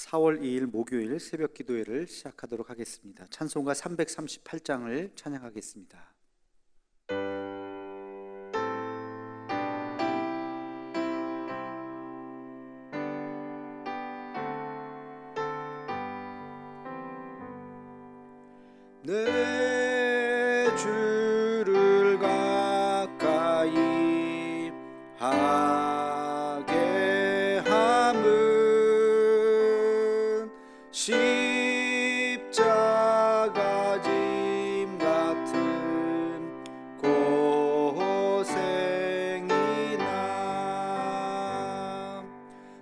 4월 2일 목요일 새벽 기도회를 시작하도록 하겠습니다. 찬송가 338장을 찬양하겠습니다. 내 주를 가까이 하게 함은 십자가 짐 같은 고생이나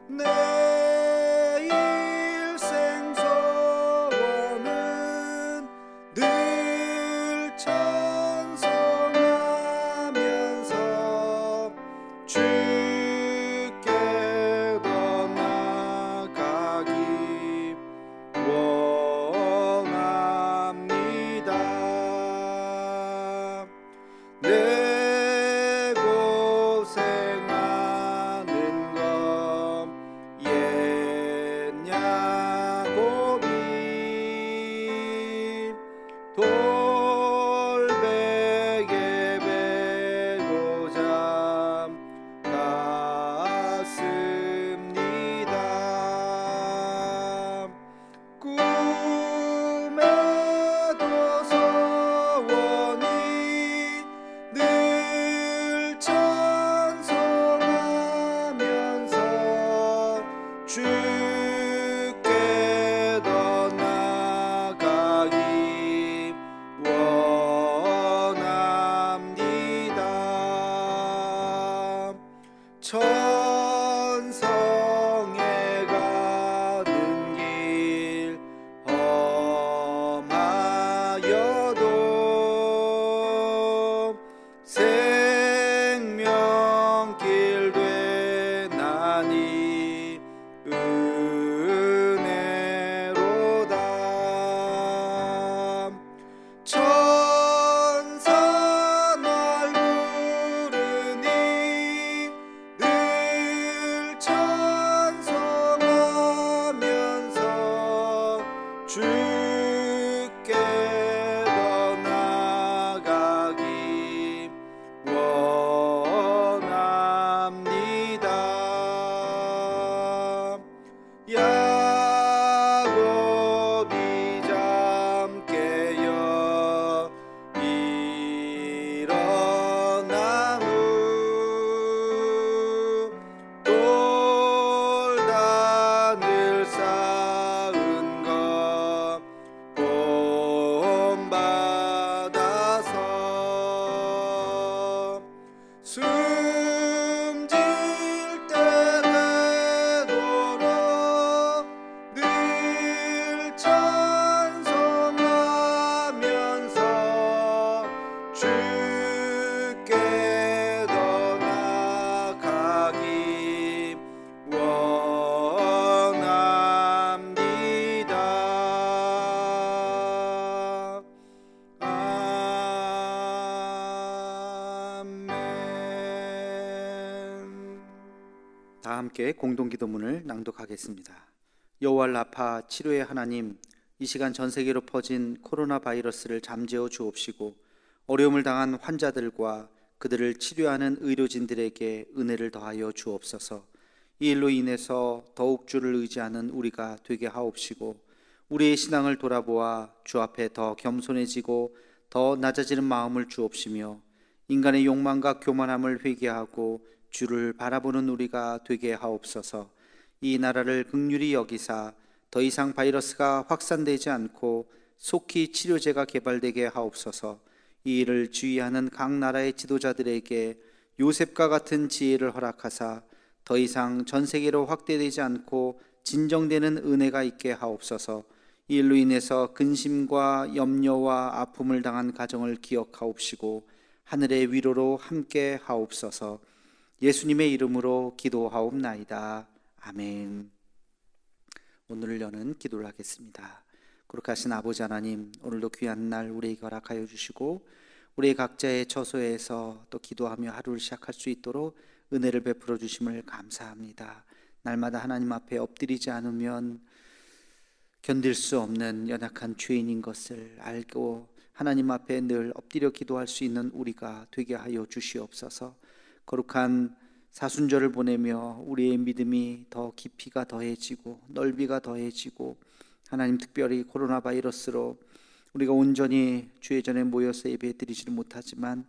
내 일생 소원은 늘 찬송하면서 주께 더 나아가기 원합니다. 내 고생하는 것 옛 야곱이 돌베개 베고 잠갔습니다. 꿈에도 소원이 늘 찬송하면서 주께 더 나아가기 원합니다. 천성에 가는 길 험하여도 생명길 되나니 은혜로다. 천사 날 부르니 늘 찬송하면서 주께 더 나아가기 원합니다. 야곱이 잠 깨어 일어나 후 돌단을 쌓은 것 본받아서 숨질 때 되도록 늘 찬송하면서 주께 더 나아가기 원합니다. 아멘. 다 함께 공동기도문을 낭독하겠습니다. 여호와 라파 치료의 하나님, 이 시간 전 세계로 퍼진 코로나 바이러스를 잠재워 주옵시고 어려움을 당한 환자들과 그들을 치료하는 의료진들에게 은혜를 더하여 주옵소서. 이 일로 인해서 더욱 주를 의지하는 우리가 되게 하옵시고 우리의 신앙을 돌아보아 주 앞에 더 겸손해지고 더 낮아지는 마음을 주옵시며 인간의 욕망과 교만함을 회개하고 주를 바라보는 우리가 되게 하옵소서. 이 나라를 긍휼히 여기사 더 이상 바이러스가 확산되지 않고 속히 치료제가 개발되게 하옵소서. 이 일을 주의하는 각 나라의 지도자들에게 요셉과 같은 지혜를 허락하사 더 이상 전 세계로 확대되지 않고 진정되는 은혜가 있게 하옵소서. 이 일로 인해서 근심과 염려와 아픔을 당한 가정을 기억하옵시고 하늘의 위로로 함께 하옵소서. 예수님의 이름으로 기도하옵나이다. 아멘. 오늘을 여는 기도를 하겠습니다. 거룩하신 아버지 하나님, 오늘도 귀한 날 우리에게 허락하여 주시고 우리 각자의 처소에서 또 기도하며 하루를 시작할 수 있도록 은혜를 베풀어 주심을 감사합니다. 날마다 하나님 앞에 엎드리지 않으면 견딜 수 없는 연약한 죄인인 것을 알고 하나님 앞에 늘 엎드려 기도할 수 있는 우리가 되게 하여 주시옵소서. 거룩한 사순절을 보내며 우리의 믿음이 더 깊이가 더해지고 넓이가 더해지고, 하나님 특별히 코로나 바이러스로 우리가 온전히 주의 전에 모여서 예배 드리지는 못하지만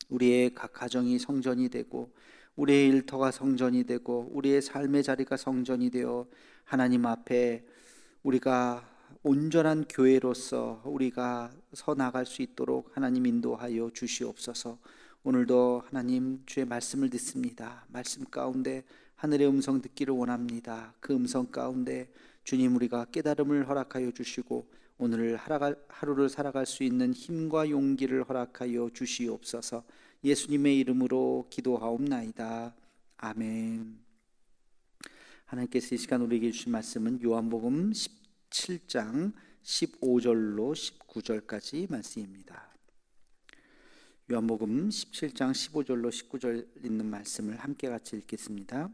우리의 각 가정이 성전이 되고 우리의 일터가 성전이 되고 우리의 삶의 자리가 성전이 되어 하나님 앞에 우리가 온전한 교회로서 우리가 서 나갈 수 있도록 하나님 인도하여 주시옵소서. 오늘도 하나님 주의 말씀을 듣습니다. 말씀 가운데 하늘의 음성 듣기를 원합니다. 그 음성 가운데 주님 우리가 깨달음을 허락하여 주시고 오늘 하루를 살아갈 수 있는 힘과 용기를 허락하여 주시옵소서. 예수님의 이름으로 기도하옵나이다. 아멘. 하나님께서 이 시간 우리에게 주신 말씀은 요한복음 17장 15절로 19절까지 말씀입니다. 요한복음 17장 15절로 19절 있는 말씀을 함께 같이 읽겠습니다.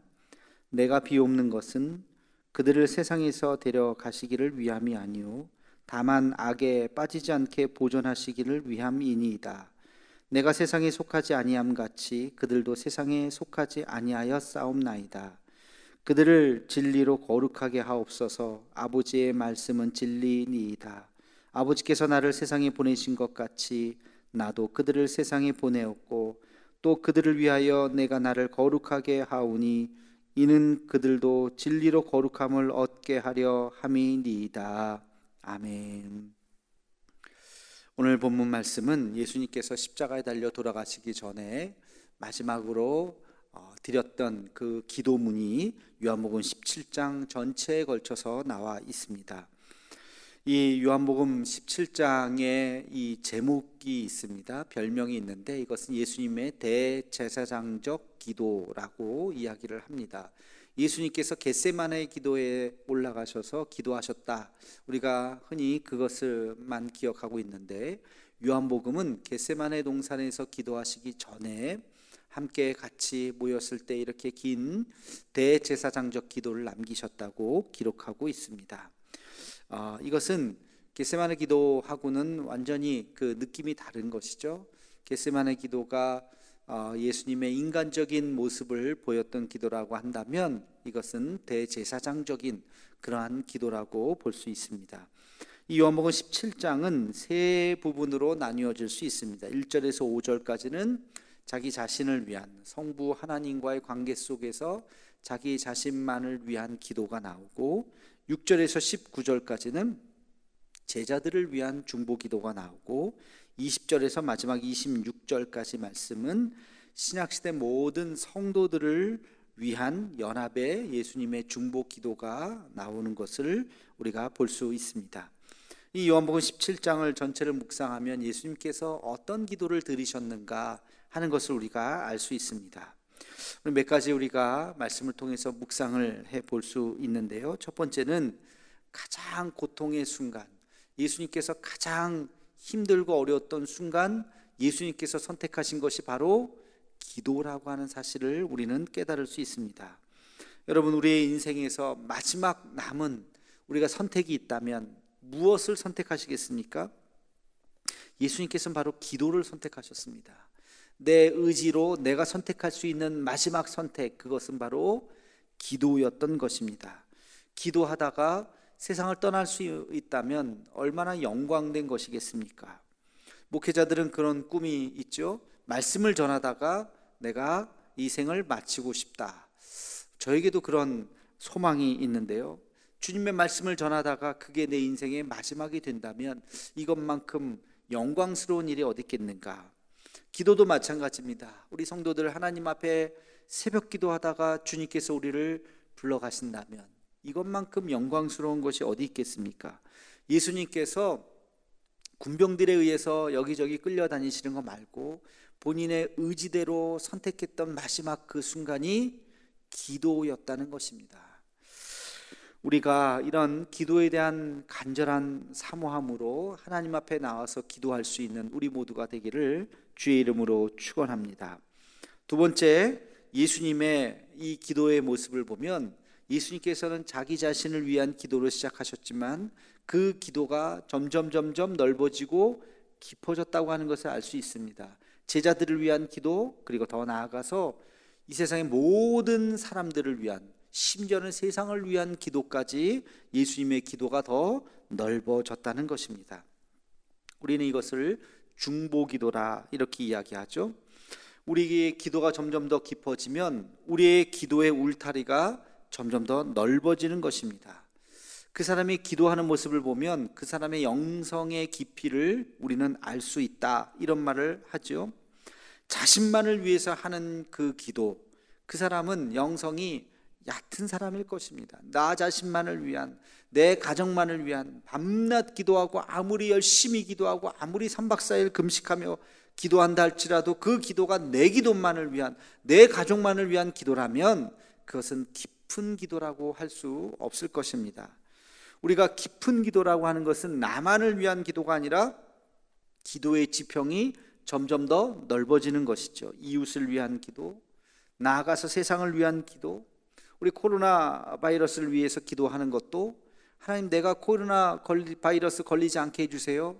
내가 비옵는 것은 그들을 세상에서 데려가시기를 위함이 아니요 다만 악에 빠지지 않게 보존하시기를 위함이니이다. 내가 세상에 속하지 아니함 같이 그들도 세상에 속하지 아니하여 싸움나이다. 그들을 진리로 거룩하게 하옵소서. 아버지의 말씀은 진리니이다. 아버지께서 나를 세상에 보내신 것 같이 나도 그들을 세상에 보내었고 또 그들을 위하여 내가 나를 거룩하게 하오니 이는 그들도 진리로 거룩함을 얻게 하려 함이니이다. 아멘. 오늘 본문 말씀은 예수님께서 십자가에 달려 돌아가시기 전에 마지막으로 드렸던 그 기도문이 요한복음 17장 전체에 걸쳐서 나와 있습니다. 이 요한복음 17장에 이 제목이 있습니다. 별명이 있는데 이것은 예수님의 대제사장적 기도라고 이야기를 합니다. 예수님께서 겟세마네 기도에 올라가셔서 기도하셨다. 우리가 흔히 그것을만 기억하고 있는데 요한복음은 겟세마네 동산에서 기도하시기 전에 함께 같이 모였을 때 이렇게 긴 대제사장적 기도를 남기셨다고 기록하고 있습니다. 이것은 겟세마네 기도하고는 완전히 그 느낌이 다른 것이죠. 겟세마네 기도가 예수님의 인간적인 모습을 보였던 기도라고 한다면 이것은 대제사장적인 그러한 기도라고 볼 수 있습니다. 이 요한복음 17장은 세 부분으로 나뉘어질 수 있습니다. 1절에서 5절까지는 자기 자신을 위한 성부 하나님과의 관계 속에서 자기 자신만을 위한 기도가 나오고 6절에서 19절까지는 제자들을 위한 중보 기도가 나오고 20절에서 마지막 26절까지 말씀은 신약시대 모든 성도들을 위한 연합의 예수님의 중보 기도가 나오는 것을 우리가 볼 수 있습니다. 이 요한복음 17장을 전체를 묵상하면 예수님께서 어떤 기도를 드리셨는가 하는 것을 우리가 알 수 있습니다. 몇 가지 우리가 말씀을 통해서 묵상을 해볼 수 있는데요. 첫 번째는 가장 고통의 순간, 예수님께서 가장 힘들고 어려웠던 순간 예수님께서 선택하신 것이 바로 기도라고 하는 사실을 우리는 깨달을 수 있습니다. 여러분, 우리의 인생에서 마지막 남은 우리가 선택이 있다면 무엇을 선택하시겠습니까? 예수님께서는 바로 기도를 선택하셨습니다. 내 의지로 내가 선택할 수 있는 마지막 선택, 그것은 바로 기도였던 것입니다. 기도하다가 세상을 떠날 수 있다면 얼마나 영광된 것이겠습니까? 목회자들은 그런 꿈이 있죠. 말씀을 전하다가 내가 이 생을 마치고 싶다. 저에게도 그런 소망이 있는데요. 주님의 말씀을 전하다가 그게 내 인생의 마지막이 된다면 이것만큼 영광스러운 일이 어디 있겠는가. 기도도 마찬가지입니다. 우리 성도들 하나님 앞에 새벽 기도하다가 주님께서 우리를 불러가신다면 이것만큼 영광스러운 것이 어디 있겠습니까? 예수님께서 군병들에 의해서 여기저기 끌려다니시는 거 말고 본인의 의지대로 선택했던 마지막 그 순간이 기도였다는 것입니다. 우리가 이런 기도에 대한 간절한 사모함으로 하나님 앞에 나와서 기도할 수 있는 우리 모두가 되기를 주의 이름으로 축원합니다. 두 번째, 예수님의 이 기도의 모습을 보면 예수님께서는 자기 자신을 위한 기도로 시작하셨지만 그 기도가 점점 넓어지고 깊어졌다고 하는 것을 알 수 있습니다. 제자들을 위한 기도, 그리고 더 나아가서 이 세상의 모든 사람들을 위한, 심지어는 세상을 위한 기도까지 예수님의 기도가 더 넓어졌다는 것입니다. 우리는 이것을 중보기도라 이렇게 이야기하죠. 우리의 기도가 점점 더 깊어지면 우리의 기도의 울타리가 점점 더 넓어지는 것입니다. 그 사람이 기도하는 모습을 보면 그 사람의 영성의 깊이를 우리는 알 수 있다, 이런 말을 하죠. 자신만을 위해서 하는 그 기도, 그 사람은 영성이 얕은 사람일 것입니다. 나 자신만을 위한, 내 가정만을 위한, 밤낮 기도하고 아무리 열심히 기도하고 아무리 3박 4일 금식하며 기도한다 할지라도 그 기도가 내 기도만을 위한, 내 가족만을 위한 기도라면 그것은 깊은 기도라고 할 수 없을 것입니다. 우리가 깊은 기도라고 하는 것은 나만을 위한 기도가 아니라 기도의 지평이 점점 더 넓어지는 것이죠. 이웃을 위한 기도, 나아가서 세상을 위한 기도, 우리 코로나 바이러스를 위해서 기도하는 것도 하나님, 내가 코로나 바이러스 걸리지 않게 해주세요,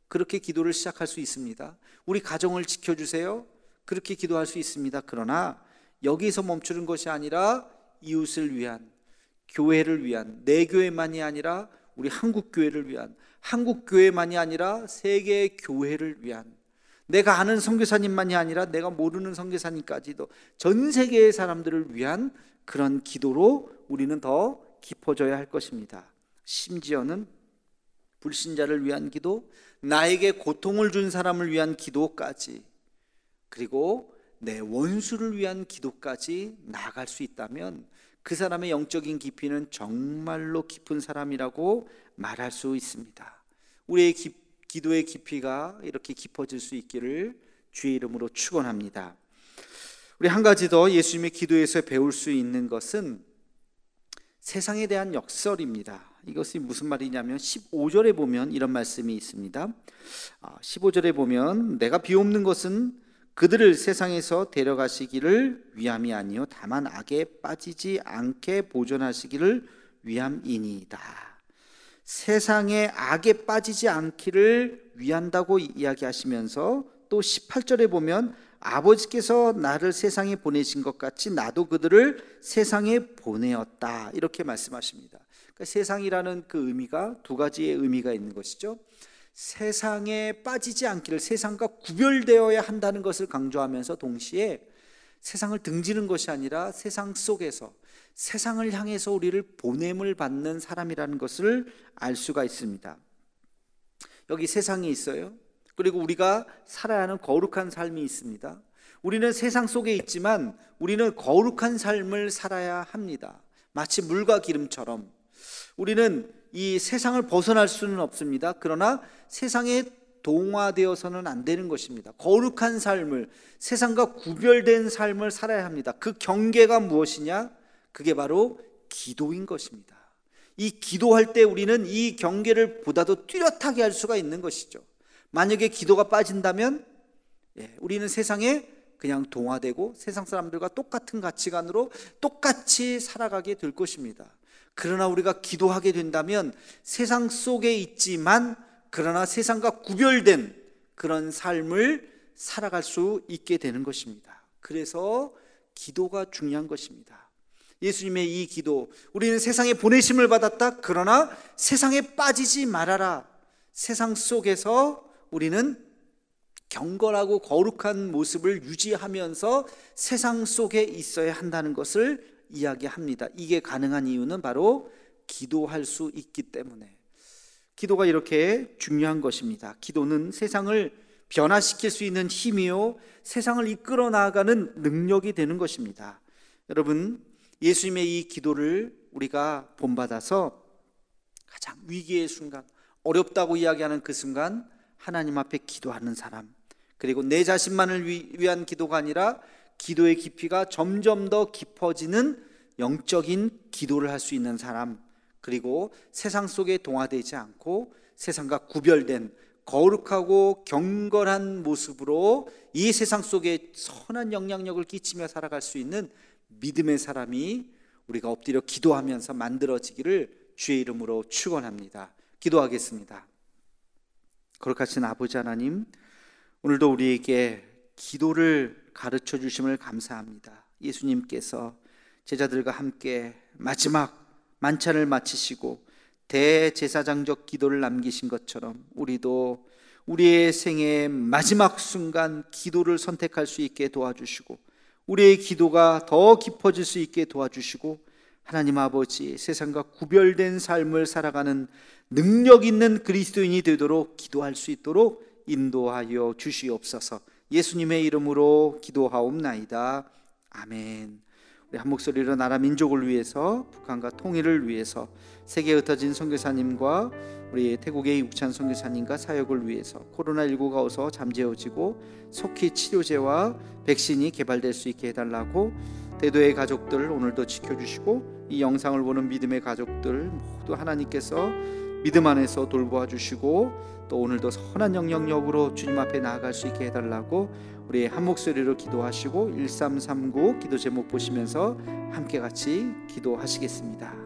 그렇게 기도를 시작할 수 있습니다. 우리 가정을 지켜주세요, 그렇게 기도할 수 있습니다. 그러나 여기서 멈추는 것이 아니라 이웃을 위한, 교회를 위한, 내 교회만이 아니라 우리 한국교회를 위한, 한국교회만이 아니라 세계 교회를 위한, 내가 아는 선교사님만이 아니라 내가 모르는 선교사님까지도 전 세계의 사람들을 위한 그런 기도로 우리는 더 깊어져야 할 것입니다. 심지어는 불신자를 위한 기도, 나에게 고통을 준 사람을 위한 기도까지, 그리고 내 원수를 위한 기도까지 나아갈 수 있다면 그 사람의 영적인 깊이는 정말로 깊은 사람이라고 말할 수 있습니다. 우리의 기도의 깊이가 이렇게 깊어질 수 있기를 주의 이름으로 축원합니다. 우리 한 가지 더 예수님의 기도에서 배울 수 있는 것은 세상에 대한 역설입니다. 이것이 무슨 말이냐면 15절에 보면 이런 말씀이 있습니다. 15절에 보면 내가 비옵는 것은 그들을 세상에서 데려가시기를 위함이 아니요 다만 악에 빠지지 않게 보존하시기를 위함이니이다. 세상에 악에 빠지지 않기를 위한다고 이야기하시면서 또 18절에 보면 아버지께서 나를 세상에 보내신 것 같이 나도 그들을 세상에 보내었다, 이렇게 말씀하십니다. 그러니까 세상이라는 그 의미가 두 가지의 의미가 있는 것이죠. 세상에 빠지지 않기를, 세상과 구별되어야 한다는 것을 강조하면서 동시에 세상을 등지는 것이 아니라 세상 속에서, 세상을 향해서 우리를 보냄을 받는 사람이라는 것을 알 수가 있습니다. 여기 세상이 있어요. 그리고 우리가 살아야 하는 거룩한 삶이 있습니다. 우리는 세상 속에 있지만 우리는 거룩한 삶을 살아야 합니다. 마치 물과 기름처럼 우리는 이 세상을 벗어날 수는 없습니다. 그러나 세상에 동화되어서는 안 되는 것입니다. 거룩한 삶을, 세상과 구별된 삶을 살아야 합니다. 그 경계가 무엇이냐? 그게 바로 기도인 것입니다. 이 기도할 때 우리는 이 경계를 보다도 뚜렷하게 할 수가 있는 것이죠. 만약에 기도가 빠진다면 우리는 세상에 그냥 동화되고 세상 사람들과 똑같은 가치관으로 똑같이 살아가게 될 것입니다. 그러나 우리가 기도하게 된다면 세상 속에 있지만 그러나 세상과 구별된 그런 삶을 살아갈 수 있게 되는 것입니다. 그래서 기도가 중요한 것입니다. 예수님의 이 기도, 우리는 세상에 보내심을 받았다. 그러나 세상에 빠지지 말아라. 세상 속에서 우리는 경건하고 거룩한 모습을 유지하면서 세상 속에 있어야 한다는 것을 이야기합니다. 이게 가능한 이유는 바로 기도할 수 있기 때문에. 기도가 이렇게 중요한 것입니다. 기도는 세상을 변화시킬 수 있는 힘이요 세상을 이끌어 나가는 능력이 되는 것입니다. 여러분, 예수님의 이 기도를 우리가 본받아서 가장 위기의 순간, 어렵다고 이야기하는 그 순간 하나님 앞에 기도하는 사람, 그리고 내 자신만을 위한 기도가 아니라 기도의 깊이가 점점 더 깊어지는 영적인 기도를 할 수 있는 사람, 그리고 세상 속에 동화되지 않고 세상과 구별된 거룩하고 경건한 모습으로 이 세상 속에 선한 영향력을 끼치며 살아갈 수 있는 믿음의 사람이 우리가 엎드려 기도하면서 만들어지기를 주의 이름으로 축원합니다. 기도하겠습니다. 거룩하신 아버지 하나님, 오늘도 우리에게 기도를 가르쳐 주심을 감사합니다. 예수님께서 제자들과 함께 마지막 만찬을 마치시고 대제사장적 기도를 남기신 것처럼 우리도 우리의 생애의 마지막 순간 기도를 선택할 수 있게 도와주시고 우리의 기도가 더 깊어질 수 있게 도와주시고 하나님 아버지, 세상과 구별된 삶을 살아가는 능력 있는 그리스도인이 되도록 기도할 수 있도록 인도하여 주시옵소서. 예수님의 이름으로 기도하옵나이다. 아멘. 우리 한 목소리로 나라 민족을 위해서, 북한과 통일을 위해서, 세계에 흩어진 선교사님과 우리 태국의 이국찬 선교사님과 사역을 위해서 코로나19가 어서 잠재워지고 속히 치료제와 백신이 개발될 수 있게 해달라고, 대도의 가족들 오늘도 지켜주시고 이 영상을 보는 믿음의 가족들 모두 하나님께서 믿음 안에서 돌보아 주시고 또 오늘도 선한 영향력으로 주님 앞에 나아갈 수 있게 해달라고 우리 한 목소리로 기도하시고 1339 기도 제목 보시면서 함께 같이 기도하시겠습니다.